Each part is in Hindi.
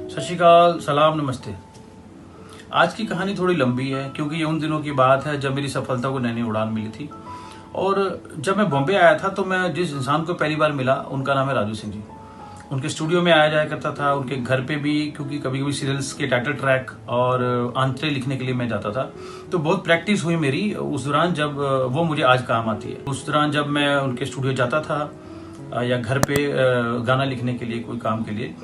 सत श्री अकाल, सलाम, नमस्ते। आज की कहानी थोड़ी लंबी है क्योंकि ये उन दिनों की बात है जब मेरी सफलता को नई नई उड़ान मिली थी। और जब मैं बॉम्बे आया था तो मैं जिस इंसान को पहली बार मिला उनका नाम है राजू सिंह जी। उनके स्टूडियो में आया जाया करता था, उनके घर पे भी, क्योंकि कभी कभी सीरियल्स के टाइटल ट्रैक और आंतरे लिखने के लिए मैं जाता था। तो बहुत प्रैक्टिस हुई मेरी उस दौरान, जब वो मुझे आज काम आती है। उस दौरान जब मैं उनके स्टूडियो जाता था या घर पे गाना लिखने के लिए, कोई काम के लिए,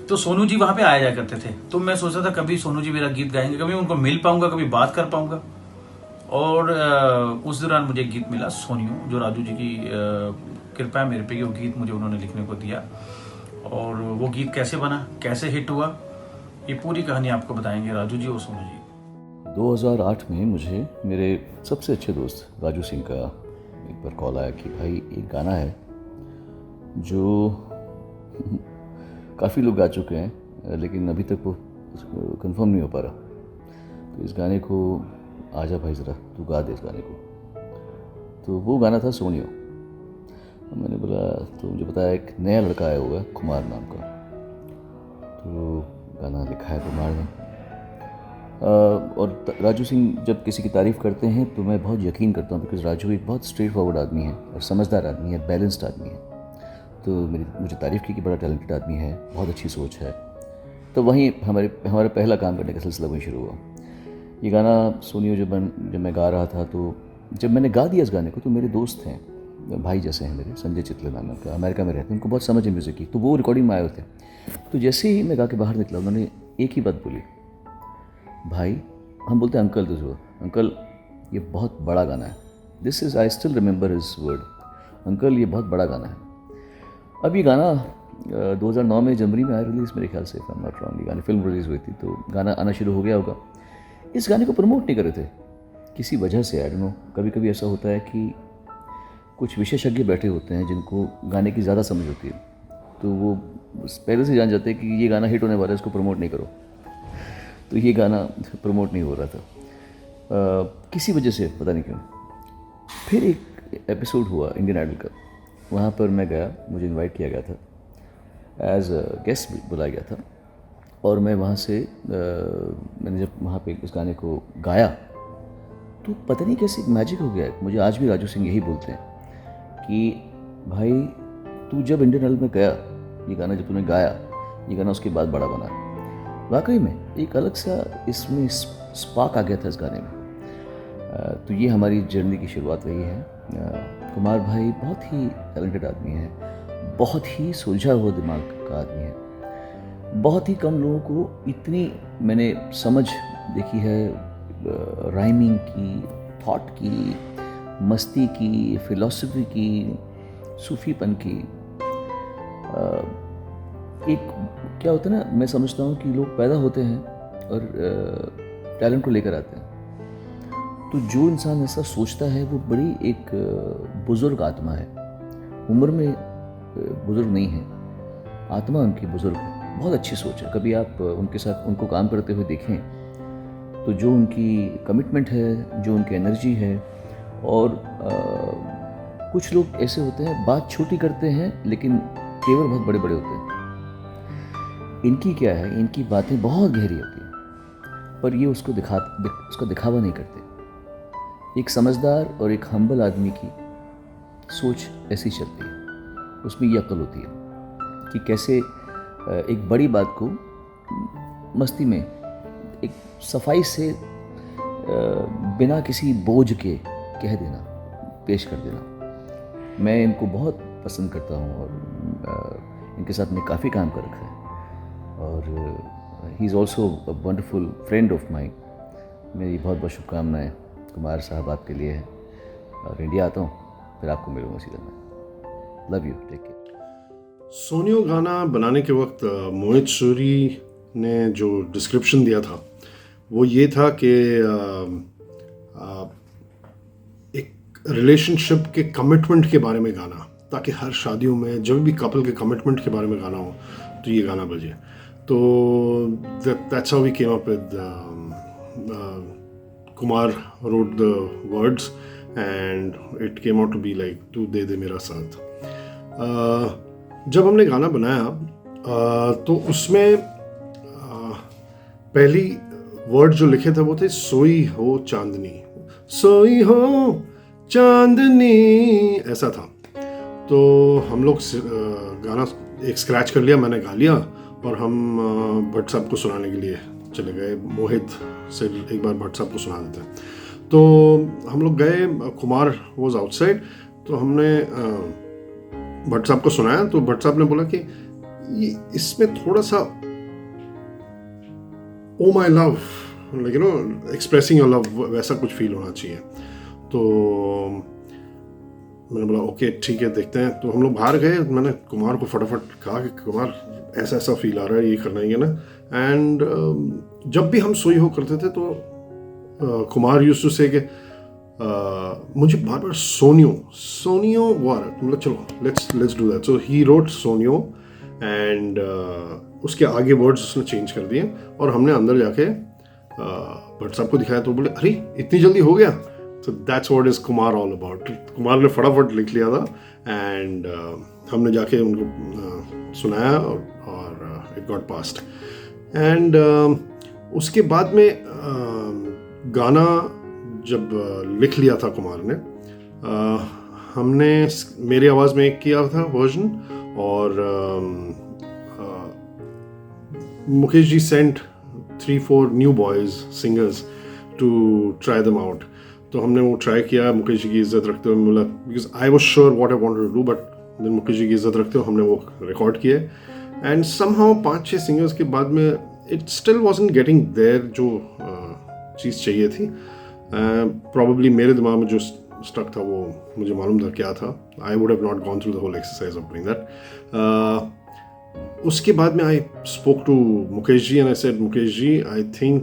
तो सोनू जी वहां पे आया जाया करते थे। तो मैं सोचता था कभी सोनू जी मेरा गीत गाएंगे, कभी उनको मिल पाऊंगा, कभी बात कर पाऊंगा। और उस दौरान मुझे गीत मिला सोनियो, जो राजू जी की कृपा है मेरे पे, वो गीत मुझे उन्होंने लिखने को दिया। और वो गीत कैसे बना, कैसे हिट हुआ, ये पूरी कहानी आपको बताएंगे राजू जी और सोनू जी। 2008 में मुझे मेरे सबसे अच्छे दोस्त राजू सिंह का एक बार कॉल आया कि भाई एक गाना है जो काफ़ी लोग गा चुके हैं लेकिन अभी तक वो कंफर्म नहीं हो पा रहा। तो इस गाने को आजा भाई ज़रा तू गा दे इस गाने को। तो वो गाना था सोनियो। मैंने बोला, तो मुझे बताया एक नया लड़का आया हुआ है कुमार नाम का। तो गाना लिखा है कुमार ने। और राजू सिंह जब किसी की तारीफ़ करते हैं तो मैं बहुत यकीन करता हूँ, बिकॉज़ राजू एक बहुत स्ट्रेट फॉरवर्ड आदमी है और समझदार आदमी है, बैलेंस्ड आदमी है। तो मुझे तारीफ़ की कि बड़ा टैलेंटेड आदमी है, बहुत अच्छी सोच है। तो वहीं हमारा पहला काम करने का सिलसिला वहीं शुरू हुआ। ये गाना सोनियो जब मैं गा रहा था, तो जब मैंने गा दिया इस गाने को, तो मेरे दोस्त हैं, भाई जैसे हैं मेरे, संजय चितले नाम है उनका, अमेरिका में रहते हैं, उनको बहुत समझ है म्यूज़िक की। तो वो रिकॉर्डिंग में आए होते। तो जैसे ही मैं गा के बाहर निकला, उन्होंने एक ही बात बोली, भाई, हम बोलते हैं अंकल, तो अंकल ये बहुत बड़ा गाना है। This is, I still remember his word, uncle ये बहुत बड़ा गाना है। अब ये गाना 2009 में जनवरी में आया रिलीज़, मेरे ख्याल से, आई एम नॉट रॉन्ग। ये गाने फिल्म रिलीज़ हुई थी तो गाना आना शुरू हो गया होगा। इस गाने को प्रमोट नहीं कर रहे थे किसी वजह से, आई डोंट नो। कभी कभी ऐसा होता है कि कुछ विशेषज्ञ बैठे होते हैं जिनको गाने की ज़्यादा समझ होती है, तो वो पहले से जान जाते हैं कि ये गाना हिट होने वाला है, इसको प्रमोट नहीं करो। तो ये गाना प्रमोट नहीं हो रहा था किसी वजह से, पता नहीं क्यों। फिर एक एपिसोड हुआ इंडियन आइडल का, वहाँ पर मैं गया, मुझे इनवाइट किया गया था, एज गेस्ट बुलाया गया था। और मैं वहाँ से मैंने जब वहाँ पे इस गाने को गाया तो पता नहीं कैसे मैजिक हो गया। मुझे आज भी राजू सिंह यही बोलते हैं कि भाई तू जब इंडियन आइडल में गया, ये गाना जब तूने गाया, ये गाना उसके बाद बड़ा बना। वाकई में एक अलग सा इसमें स्पार्क आ गया था इस गाने में। तो ये हमारी जर्नी की शुरुआत रही है। कुमार भाई बहुत ही टैलेंटेड आदमी है, बहुत ही सुलझा हुआ दिमाग का आदमी है। बहुत ही कम लोगों को इतनी मैंने समझ देखी है राइमिंग की, थॉट की, मस्ती की, फिलॉसफी की, सूफीपन की। एक क्या होता है ना, मैं समझता हूँ कि लोग पैदा होते हैं और टैलेंट को लेकर आते हैं। तो जो इंसान ऐसा सोचता है वो बड़ी एक बुज़ुर्ग आत्मा है। उम्र में बुज़ुर्ग नहीं है, आत्मा उनकी बुज़ुर्ग है। बहुत अच्छी सोच है। कभी आप उनके साथ उनको काम करते हुए देखें तो जो उनकी कमिटमेंट है, जो उनकी एनर्जी है, और कुछ लोग ऐसे होते हैं बात छोटी करते हैं लेकिन तेवर बहुत बड़े बड़े होते हैं। इनकी क्या है, इनकी बातें बहुत गहरी होती हैं पर ये उसका दिखावा नहीं करते। एक समझदार और एक हम्बल आदमी की सोच ऐसी चलती है, उसमें ये अक्ल होती है कि कैसे एक बड़ी बात को मस्ती में, एक सफाई से, बिना किसी बोझ के कह देना, पेश कर देना। मैं इनको बहुत पसंद करता हूँ और इनके साथ मैं काफ़ी काम कर रखा है। और he is also a wonderful friend of mine. मेरी बहुत बहुत शुभकामनाएँ कुमार साहब आपके लिए है। और इंडिया आता हूँ फिर आपको मिलूँगा सीधा मैं। Love you, take care. सोनियो गाना बनाने के वक्त मोहित सूरी ने जो डिस्क्रिप्शन दिया था वो ये था कि एक रिलेशनशिप के कमिटमेंट के बारे में गाना, ताकि हर शादियों में जब भी कपल के कमिटमेंट के बारे में गाना हो तो ये गाना बजे। तो that's how we came up with Kumar wrote the words and it came out to be like तू दे दे मेरा साथ। जब हमने गाना बनाया तो उसमें पहली वर्ड जो लिखे थे वो थे सोई हो चांदनी, सोई हो चांदनी, ऐसा था। तो हम लोग गाना एक स्क्रैच कर लिया, मैंने गा लिया और हम भट्ट साहब को सुनाने के लिए चले गए। मोहित से एक बार भट्ट साहब को सुना देते हैं। तो हम लोग गए, कुमार वॉज आउटसाइड, तो हमने भट्ट साहब को सुनाया। तो भट्ट साहब ने बोला कि ये इसमें थोड़ा सा oh my love, like you know expressing your love, वैसा कुछ फील होना चाहिए। तो मैंने बोला ओके ठीक है देखते हैं। तो हम लोग बाहर गए, मैंने कुमार को फटाफट कहा कि कुमार ऐसा ऐसा फील आ रहा है, ये करना ही है ना। एंड जब भी हम सोई हो करते थे तो कुमार यूज्ड टू से कि मुझे बार बार सोनियो वर्ड, मतलब चलो let's do that. So he wrote सोनियो एंड उसके आगे वर्ड्स उसने चेंज कर दिए और हमने अंदर जाके भट्ट साहब को दिखाया। तो बोले अरे इतनी जल्दी हो गया। So that's what is Kumar all about. Kumar ने फटाफट लिख लिया था एंड हमने जाके उनको सुनाया और it got passed. एंड उसके बाद में गाना जब लिख लिया था कुमार ने, हमने मेरी आवाज़ में एक किया था वर्जन और Mukesh ji sent 3-4 new boys singers to try them out. तो हमने वो ट्राई किया मुकेश जी की इज्जत रखते हुए, बोला because I was sure what I wanted to do, but then Mukesh ji की इज्जत रखते हुए हमने वो रिकॉर्ड किए। एंड समहाउ 5-6 सिंगर्स के बाद में it still wasn't getting there जो चीज़ चाहिए थी। प्रॉबली मेरे दिमाग में जो स्टक था वो मुझे मालूम था क्या था। I would have not gone through the whole exercise of doing that. उसके बाद में I spoke to Mukesh ji and I said Mukesh ji I think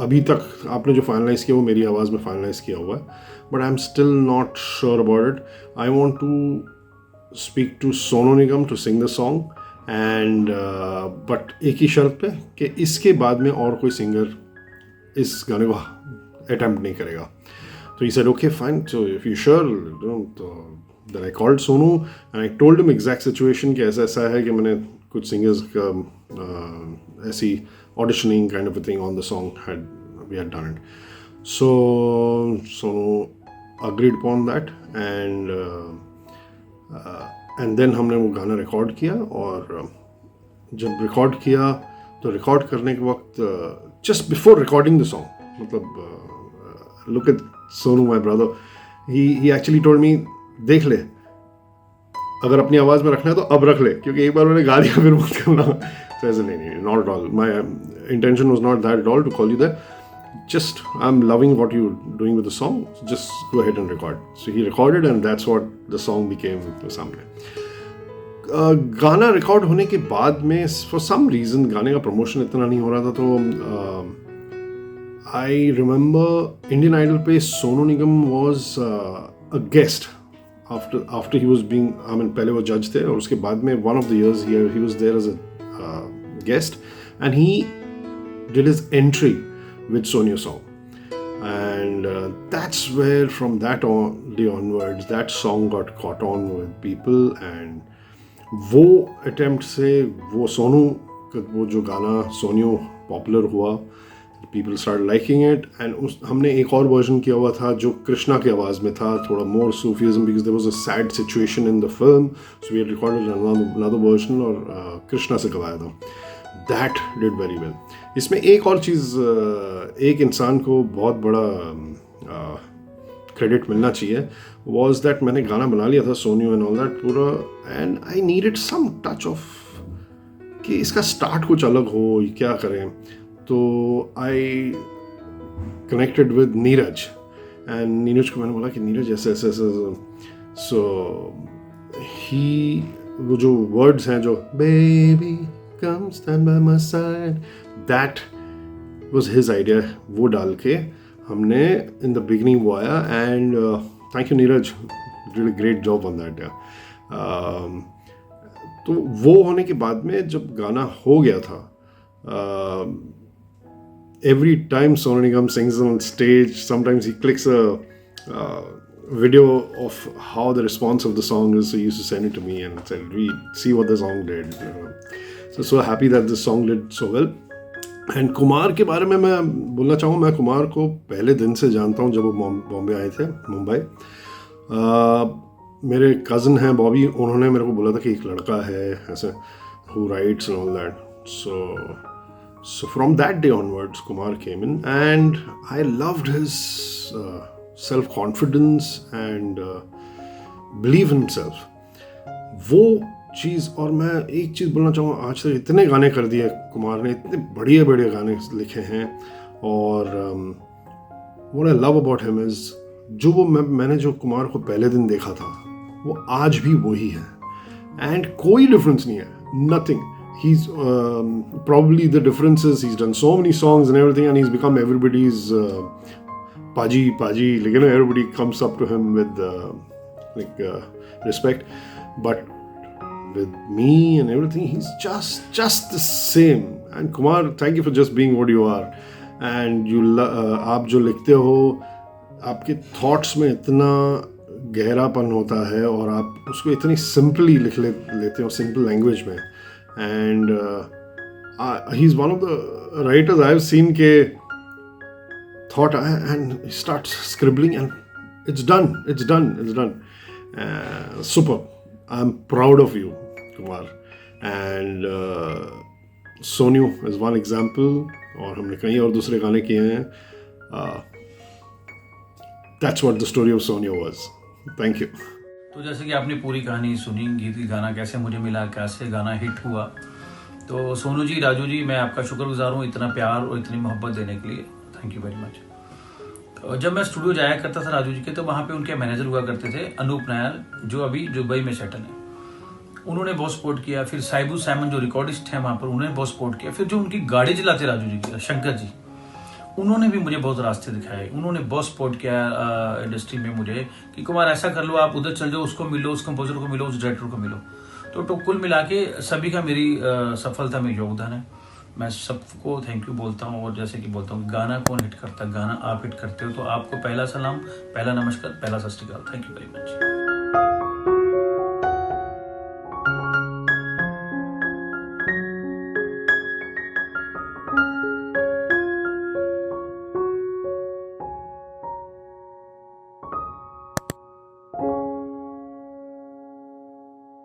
अभी तक आपने जो फाइनलाइज किया वो मेरी आवाज़ में फाइनलाइज किया हुआ है, but I am still not sure about it. I want to speak to Sonu Nigam to sing the song and but एक ही शर्त पे कि इसके बाद में और कोई सिंगर इस गाने को अटेम्प्ट नहीं करेगा। तो he said okay fine, so if you sure. तो then I called Sonu and I told him exact situation कि ऐसा ऐसा है कि मैंने कुछ सिंगर्स का ऐसी auditioning kind of a thing on the song we had done it. So agreed upon that and then हमने वो गाना रिकॉर्ड किया। और जब रिकॉर्ड किया तो रिकॉर्ड करने के वक्त just before recording the song, मतलब look at Sonu my brother, he actually told me देख ले अगर अपनी आवाज़ में रखना है तो अब रख ले, क्योंकि एक बार मैंने गा दिया फिर मत करना। So I said, no, not at all. My intention was not that at all to call you there. Just, I'm loving what you're doing with the song. So just go ahead and record. So he recorded and that's what the song became the सामने। गाना रिकॉर्ड होने के बाद में for some reason गाने का प्रमोशन इतना नहीं हो रहा था। तो I remember Indian Idol पे Sonu Nigam was a guest after he was being, I mean पहले वो जज थे और उसके बाद में one of the years he was there as a guest and he did his entry with Sonia song and that's where from that day onwards that song got caught on with people and वो attempt से वो सोनू वो जो गाना सोनियो पॉपुलर हुआ, people started liking it and हमने एक और वर्जन किया हुआ था जो कृष्णा की आवाज़ में था, थोड़ा more Sufism because there was a sad situation in the film, so we had recorded another version और कृष्णा से गवाया था। That did very well. इसमें एक और चीज़, एक इंसान को बहुत बड़ा क्रेडिट मिलना चाहिए, was that मैंने गाना बना लिया था सोनियो and all that पूरा, and I needed some touch of कि इसका स्टार्ट कुछ अलग हो, क्या करें। तो I connected with Neeraj and Neeraj को मैंने बोला कि नीरज ऐसे ऐसे ऐसे। सो ही वो जो वर्ड्स हैं जो baby come stand by my side, that was his idea. वो डाल के हमने इन द बिगिनिंग वो आया and thank you Neeraj, did a great job on that. तो वो होने के बाद में जब गाना हो गया था, every time Sonu Nigam sings on stage, sometimes he clicks a video of how the response of the song is. So he used to send it to me and said, "We see what the song did." So happy that this song did so well. And Kumar के बारे में मैं बोलना चाहूँ, मैं कुमार को पहले दिन से जानता हूँ जब वो बॉम्बे आए थे, मुंबई। मेरे कज़न हैं बॉबी, उन्होंने मेरे को बोला था कि एक लड़का है ऐसे who writes and all that. So from that day onwards, Kumar came in and I loved his self-confidence and believe in himself. वो चीज़, और मैं एक चीज़ बोलना चाहूँगा, आज तक इतने गाने कर दिए कुमार ने, इतने बढ़िया बढ़िया गाने लिखे हैं। और what I love about him is, जो वो मैंने जो कुमार को पहले दिन देखा था वो आज भी वही है, एंड कोई डिफरेंस नहीं है, nothing. He's probably the difference is he's done so many songs and everything, and he's become everybody's Paji. Like, you know, everybody comes up to him with respect. But with me and everything, he's just the same. And Kumar, thank you for just being what you are. And you, आप जो लिखते हो, आपके thoughts में इतना गहरापन होता है और आप उसको इतनी सिंपली लिख लेते हो, सिंपल लैंग्वेज में। And he's one of the writers I've seen ke thought and he starts scribbling and it's done. Super. I'm proud of you, Kumar. And Sonyu is one example, और हमने कई और दूसरे गाने किए हैं। That's what the story of Sonyu was. Thank you. तो जैसे कि आपने पूरी कहानी सुनी, गीत की गाना कैसे मुझे मिला, कैसे गाना हिट हुआ, तो सोनू जी, राजू जी, मैं आपका शुक्रगुजार हूँ इतना प्यार और इतनी मोहब्बत देने के लिए। Thank you very much. जब मैं स्टूडियो जाया करता था राजू जी के, तो वहाँ पे उनके मैनेजर हुआ करते थे अनूप नायर, जो अभी दुबई में सेटल है। उन्होंने बहुत सपोर्ट किया। फिर साइबू सैमन जो रिकॉर्डिस्ट हैं वहाँ पर, उन्होंने बहुत सपोर्ट किया। फिर जो उनकी गाड़ी चलाते राजू जी की, शंकर जी, उन्होंने भी मुझे बहुत रास्ते दिखाए। उन्होंने बहुत सपोर्ट किया इंडस्ट्री में मुझे कि कुमार ऐसा कर लो, आप उधर चल जाओ, उसको मिलो, उस कंपोजर को मिलो, उस डायरेक्टर को मिलो। तो कुल मिला के सभी का मेरी सफलता में योगदान है। मैं सबको थैंक यू बोलता हूँ। और जैसे कि बोलता हूँ, गाना कौन हिट करता है, गाना आप हिट करते हो। तो आपको पहला सलाम, पहला नमस्कार, पहला सत श्री अकाल। Thank you very much.